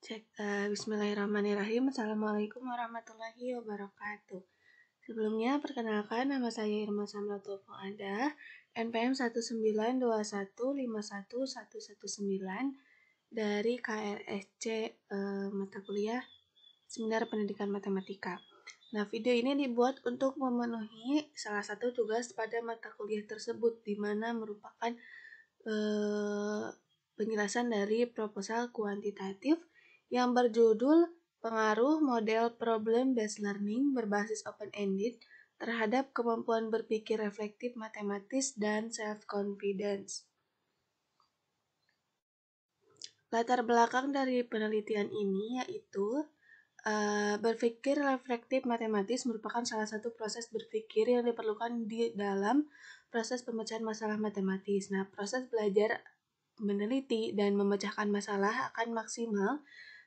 Bismillahirrahmanirrahim. Assalamualaikum warahmatullahi wabarakatuh. Sebelumnya, perkenalkan nama saya Irma Samratul Fuada, NPM 19215151119 dari KRSC mata kuliah Seminar Pendidikan Matematika. Nah, video ini dibuat untuk memenuhi salah satu tugas pada mata kuliah tersebut, di mana merupakan penjelasan dari proposal kuantitatif yang berjudul Pengaruh Model Problem-Based Learning berbasis Open-Ended terhadap kemampuan berpikir reflektif matematis dan self-confidence. Latar belakang dari penelitian ini yaitu berpikir reflektif matematis merupakan salah satu proses berpikir yang diperlukan di dalam proses pemecahan masalah matematis. Nah, proses belajar, meneliti, dan memecahkan masalah akan maksimal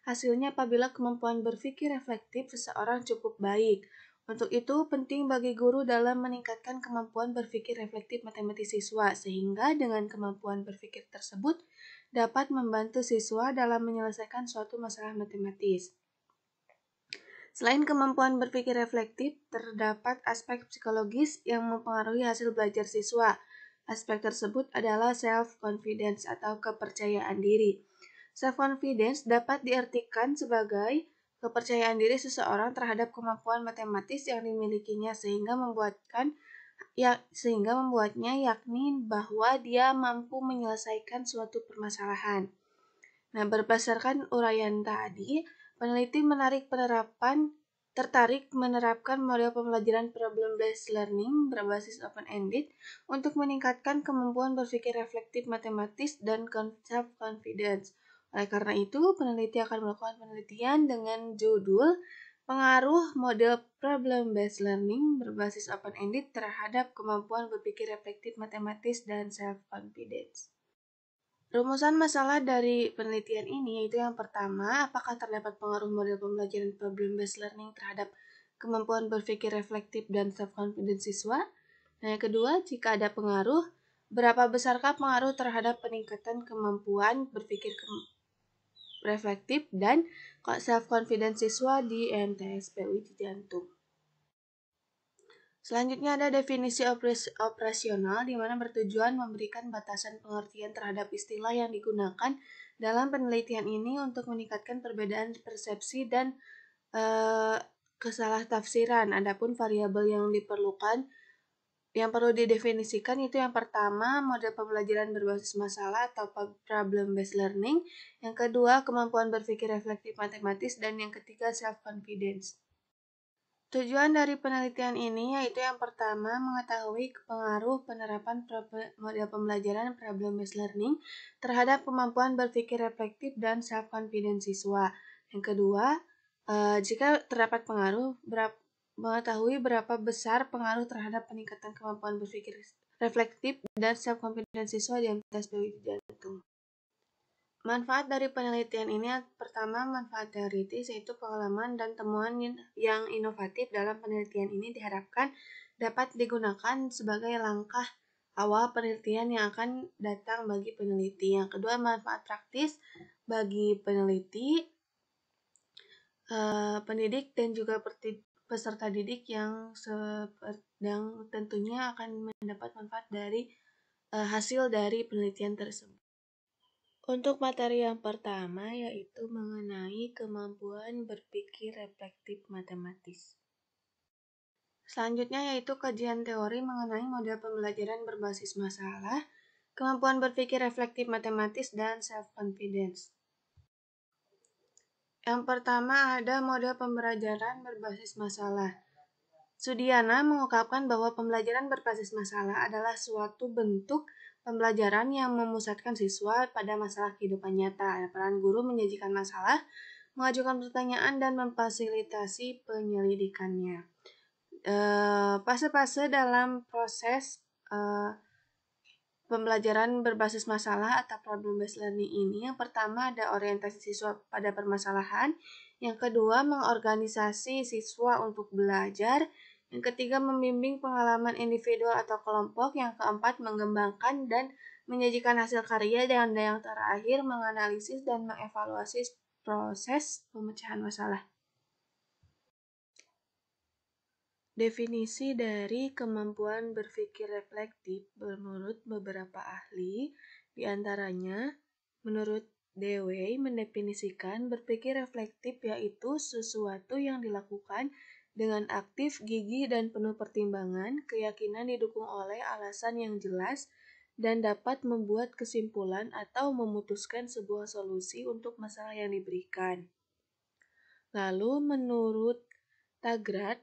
hasilnya apabila kemampuan berpikir reflektif seseorang cukup baik. Untuk itu, penting bagi guru dalam meningkatkan kemampuan berpikir reflektif matematis siswa, sehingga dengan kemampuan berpikir tersebut dapat membantu siswa dalam menyelesaikan suatu masalah matematis. Selain kemampuan berpikir reflektif, terdapat aspek psikologis yang mempengaruhi hasil belajar siswa. Aspek tersebut adalah self-confidence atau kepercayaan diri. Self-confidence dapat diartikan sebagai kepercayaan diri seseorang terhadap kemampuan matematis yang dimilikinya sehingga membuatnya yakni bahwa dia mampu menyelesaikan suatu permasalahan. Nah, berdasarkan uraian tadi, peneliti tertarik menerapkan model pembelajaran problem-based learning berbasis open-ended untuk meningkatkan kemampuan berpikir reflektif matematis dan self-confidence. Oleh karena itu, peneliti akan melakukan penelitian dengan judul Pengaruh Model Problem-Based Learning berbasis open-ended terhadap kemampuan berpikir reflektif matematis dan self-confidence. Rumusan masalah dari penelitian ini yaitu yang pertama, apakah terdapat pengaruh model pembelajaran problem-based learning terhadap kemampuan berpikir reflektif dan self-confidence siswa? Nah, yang kedua, jika ada pengaruh, berapa besarkah pengaruh terhadap peningkatan kemampuan berpikir reflektif dan self-confidence siswa di MTSPUI Cijantung? Selanjutnya ada definisi operasional di mana bertujuan memberikan batasan pengertian terhadap istilah yang digunakan dalam penelitian ini untuk meningkatkan perbedaan persepsi dan kesalah-tafsiran. Adapun variabel yang perlu didefinisikan itu yang pertama, model pembelajaran berbasis masalah atau problem-based learning. Yang kedua, kemampuan berpikir reflektif matematis. Dan yang ketiga, self-confidence. Tujuan dari penelitian ini yaitu yang pertama, mengetahui pengaruh penerapan model pembelajaran problem-based learning terhadap kemampuan berpikir reflektif dan self-confidence siswa. Yang kedua, jika terdapat pengaruh, mengetahui berapa besar pengaruh terhadap peningkatan kemampuan berpikir reflektif dan self-confidence siswa di MTSPUI Cijantung. Manfaat dari penelitian ini pertama, manfaat teoritis yaitu pengalaman dan temuan yang inovatif dalam penelitian ini diharapkan dapat digunakan sebagai langkah awal penelitian yang akan datang bagi peneliti. Yang kedua, manfaat praktis bagi peneliti, pendidik dan juga peserta didik yang tentunya akan mendapat manfaat dari hasil dari penelitian tersebut. Untuk materi yang pertama yaitu mengenai kemampuan berpikir reflektif matematis. Selanjutnya yaitu kajian teori mengenai model pembelajaran berbasis masalah, kemampuan berpikir reflektif matematis, dan self-confidence. Yang pertama ada model pembelajaran berbasis masalah. Sudiana mengungkapkan bahwa pembelajaran berbasis masalah adalah suatu bentuk pembelajaran yang memusatkan siswa pada masalah kehidupan nyata. Peran guru menyajikan masalah, mengajukan pertanyaan, dan memfasilitasi penyelidikannya. Fase-fase dalam proses pembelajaran berbasis masalah atau problem-based learning ini, yang pertama ada orientasi siswa pada permasalahan, yang kedua mengorganisasi siswa untuk belajar, yang ketiga membimbing pengalaman individual atau kelompok, yang keempat mengembangkan dan menyajikan hasil karya, dan yang terakhir menganalisis dan mengevaluasi proses pemecahan masalah. Definisi dari kemampuan berpikir reflektif menurut beberapa ahli, diantaranya menurut Dewey mendefinisikan berpikir reflektif yaitu sesuatu yang dilakukan dengan aktif, gigih, dan penuh pertimbangan, keyakinan didukung oleh alasan yang jelas, dan dapat membuat kesimpulan atau memutuskan sebuah solusi untuk masalah yang diberikan. Lalu menurut Taggart,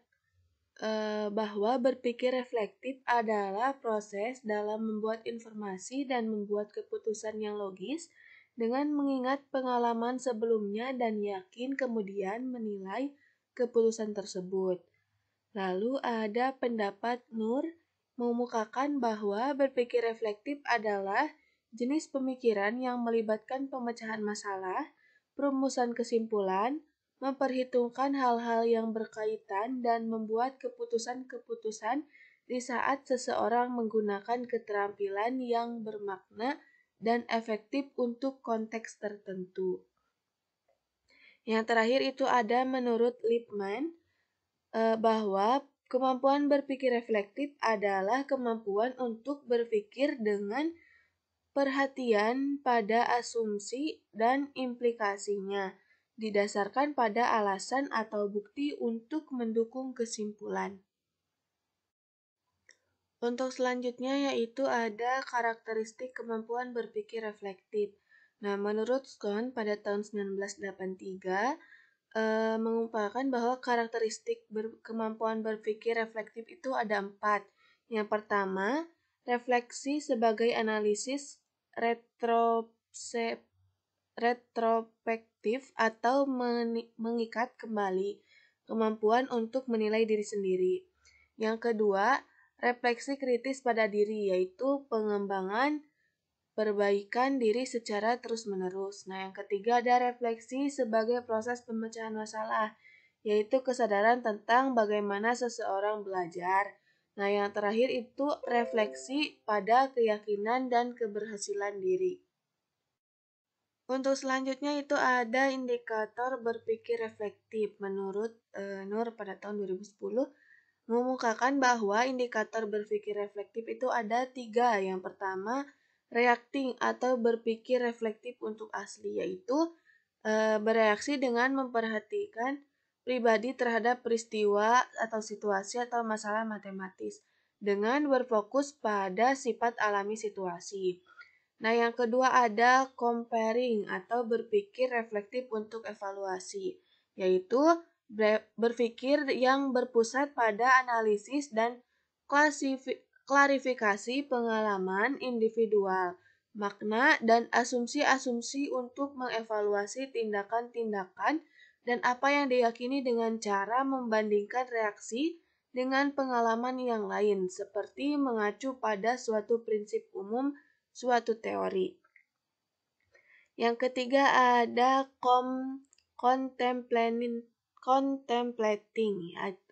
bahwa berpikir reflektif adalah proses dalam membuat informasi dan membuat keputusan yang logis dengan mengingat pengalaman sebelumnya dan yakin kemudian menilai keputusan tersebut. Lalu ada pendapat Nur mengemukakan bahwa berpikir reflektif adalah jenis pemikiran yang melibatkan pemecahan masalah, perumusan kesimpulan, memperhitungkan hal-hal yang berkaitan, dan membuat keputusan-keputusan di saat seseorang menggunakan keterampilan yang bermakna dan efektif untuk konteks tertentu. Yang terakhir itu ada menurut Lippmann, bahwa kemampuan berpikir reflektif adalah kemampuan untuk berpikir dengan perhatian pada asumsi dan implikasinya, didasarkan pada alasan atau bukti untuk mendukung kesimpulan. Untuk selanjutnya yaitu ada karakteristik kemampuan berpikir reflektif. Nah, menurut Scone pada tahun 1983, mengumpulkan bahwa karakteristik kemampuan berpikir reflektif itu ada 4. Yang pertama, refleksi sebagai analisis retrospektif atau mengikat kembali kemampuan untuk menilai diri sendiri. Yang kedua, refleksi kritis pada diri, yaitu pengembangan perbaikan diri secara terus-menerus. Nah, yang ketiga ada refleksi sebagai proses pemecahan masalah, yaitu kesadaran tentang bagaimana seseorang belajar. Nah, yang terakhir itu refleksi pada keyakinan dan keberhasilan diri. Untuk selanjutnya itu ada indikator berpikir reflektif. Menurut Nur pada tahun 2010, mengemukakan bahwa indikator berpikir reflektif itu ada 3. Yang pertama, reacting atau berpikir reflektif untuk asli, yaitu bereaksi dengan memperhatikan pribadi terhadap peristiwa atau situasi atau masalah matematis dengan berfokus pada sifat alami situasi. Nah, yang kedua ada comparing atau berpikir reflektif untuk evaluasi, yaitu berpikir yang berpusat pada analisis dan klarifikasi pengalaman individual, makna, dan asumsi-asumsi untuk mengevaluasi tindakan-tindakan dan apa yang diyakini dengan cara membandingkan reaksi dengan pengalaman yang lain, seperti mengacu pada suatu prinsip umum suatu teori. Yang ketiga ada contemplating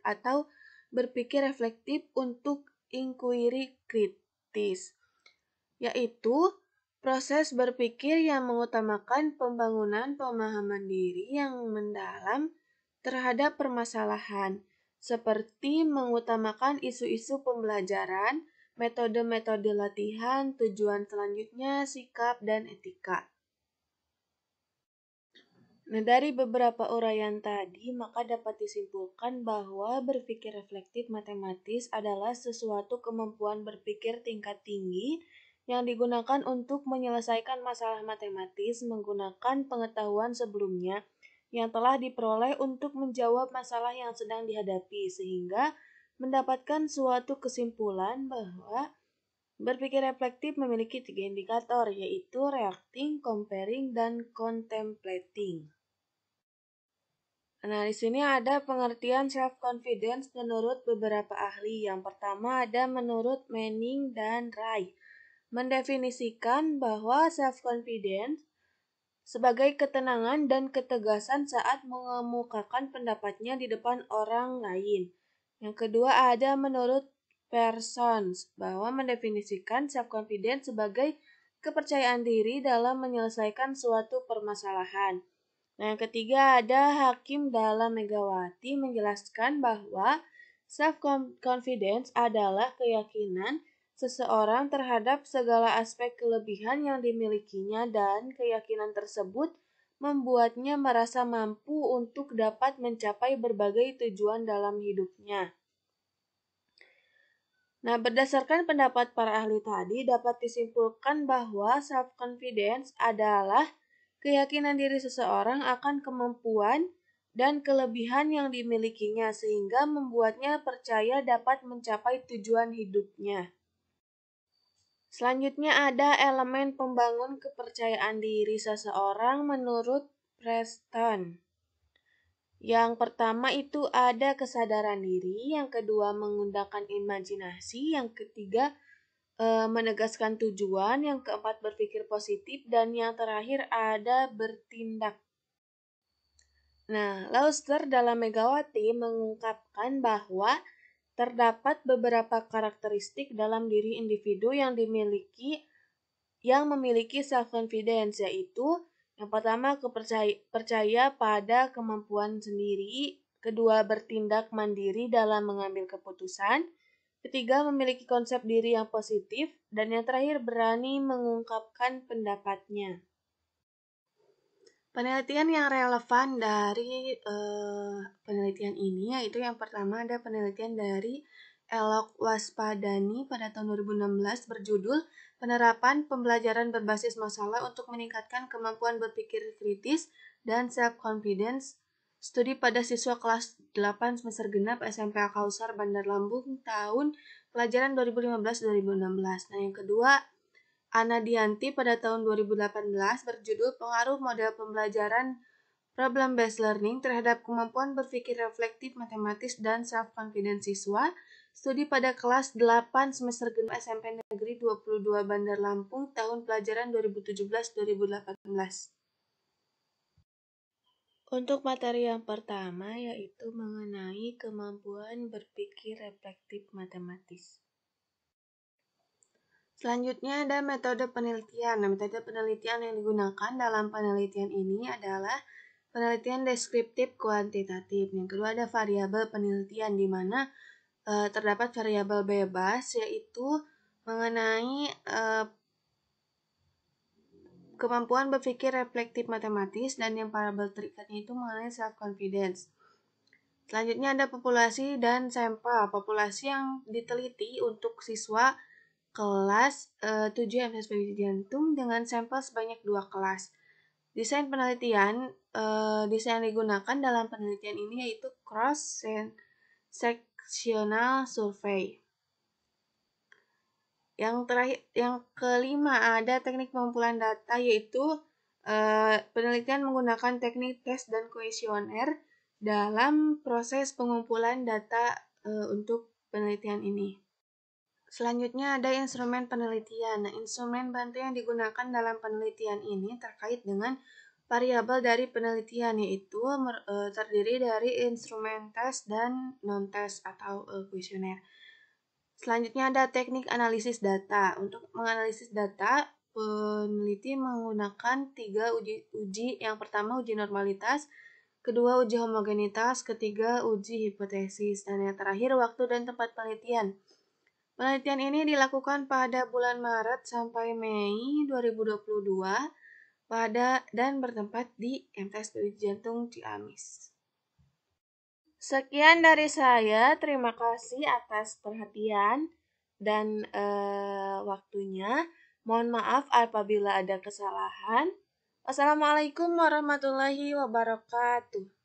atau berpikir reflektif untuk inquiry kritis, yaitu proses berpikir yang mengutamakan pembangunan pemahaman diri yang mendalam terhadap permasalahan, seperti mengutamakan isu-isu pembelajaran, metode-metode latihan, tujuan selanjutnya, sikap, dan etika. Nah, dari beberapa uraian tadi, maka dapat disimpulkan bahwa berpikir reflektif matematis adalah sesuatu kemampuan berpikir tingkat tinggi yang digunakan untuk menyelesaikan masalah matematis menggunakan pengetahuan sebelumnya yang telah diperoleh untuk menjawab masalah yang sedang dihadapi, sehingga mendapatkan suatu kesimpulan bahwa berpikir reflektif memiliki 3 indikator, yaitu reacting, comparing, dan contemplating. Nah, di sini ada pengertian self-confidence menurut beberapa ahli. Yang pertama ada menurut Manning dan Rai, mendefinisikan bahwa self-confidence sebagai ketenangan dan ketegasan saat mengemukakan pendapatnya di depan orang lain. Yang kedua ada menurut Parsons, bahwa mendefinisikan self-confidence sebagai kepercayaan diri dalam menyelesaikan suatu permasalahan. Nah, yang ketiga ada Hakim Dahlan Megawati menjelaskan bahwa self-confidence adalah keyakinan seseorang terhadap segala aspek kelebihan yang dimilikinya dan keyakinan tersebut membuatnya merasa mampu untuk dapat mencapai berbagai tujuan dalam hidupnya. Nah, berdasarkan pendapat para ahli tadi, dapat disimpulkan bahwa self-confidence adalah keyakinan diri seseorang akan kemampuan dan kelebihan yang dimilikinya sehingga membuatnya percaya dapat mencapai tujuan hidupnya. Selanjutnya ada elemen pembangun kepercayaan diri seseorang menurut Preston. Yang pertama itu ada kesadaran diri, yang kedua menggunakan imajinasi, yang ketiga menegaskan tujuan, yang keempat berpikir positif, dan yang terakhir ada bertindak. Nah, Lauster dalam Megawati mengungkapkan bahwa terdapat beberapa karakteristik dalam diri individu yang memiliki self-confidence, yaitu yang pertama percaya pada kemampuan sendiri, kedua bertindak mandiri dalam mengambil keputusan, ketiga memiliki konsep diri yang positif, dan yang terakhir berani mengungkapkan pendapatnya. Penelitian yang relevan dari penelitian ini yaitu yang pertama ada penelitian dari Elok Waspadani pada tahun 2016 berjudul Penerapan Pembelajaran Berbasis Masalah untuk Meningkatkan Kemampuan Berpikir Kritis dan Self-Confidence, studi pada siswa kelas 8 semester genap SMP Al-Kausar Bandar Lampung tahun pelajaran 2015-2016. Nah, yang kedua Ana Dianti pada tahun 2018 berjudul Pengaruh Model Pembelajaran Problem-Based Learning terhadap Kemampuan Berpikir Reflektif Matematis dan Self-Confidence Siswa, studi pada kelas 8 semester genap SMP Negeri 22 Bandar Lampung tahun pelajaran 2017-2018. Untuk materi yang pertama yaitu mengenai kemampuan berpikir reflektif matematis. Selanjutnya ada metode penelitian. Nah, metode penelitian yang digunakan dalam penelitian ini adalah penelitian deskriptif kuantitatif. Yang kedua ada variabel penelitian di mana terdapat variabel bebas yaitu mengenai kemampuan berpikir reflektif matematis dan yang variabel terikatnya itu mengenai self confidence. Selanjutnya ada populasi dan sampel. Populasi yang diteliti untuk siswa kelas 7 MSPB Jantung dengan sampel sebanyak 2 kelas. Desain penelitian, desain yang digunakan dalam penelitian ini yaitu cross-sectional survey. Yang kelima ada teknik pengumpulan data yaitu penelitian menggunakan teknik tes dan kuesioner dalam proses pengumpulan data untuk penelitian ini. Selanjutnya ada instrumen penelitian. Nah, instrumen bantu yang digunakan dalam penelitian ini terkait dengan variabel dari penelitian yaitu terdiri dari instrumen tes dan non-tes atau kuesioner. Selanjutnya ada teknik analisis data. Untuk menganalisis data, peneliti menggunakan 3 uji. Yang pertama uji normalitas, kedua uji homogenitas, ketiga uji hipotesis, dan yang terakhir waktu dan tempat penelitian. Penelitian ini dilakukan pada bulan Maret sampai Mei 2022 dan bertempat di MTSPB Jantung Ciamis. Sekian dari saya, terima kasih atas perhatian dan waktunya. Mohon maaf apabila ada kesalahan. Wassalamualaikum warahmatullahi wabarakatuh.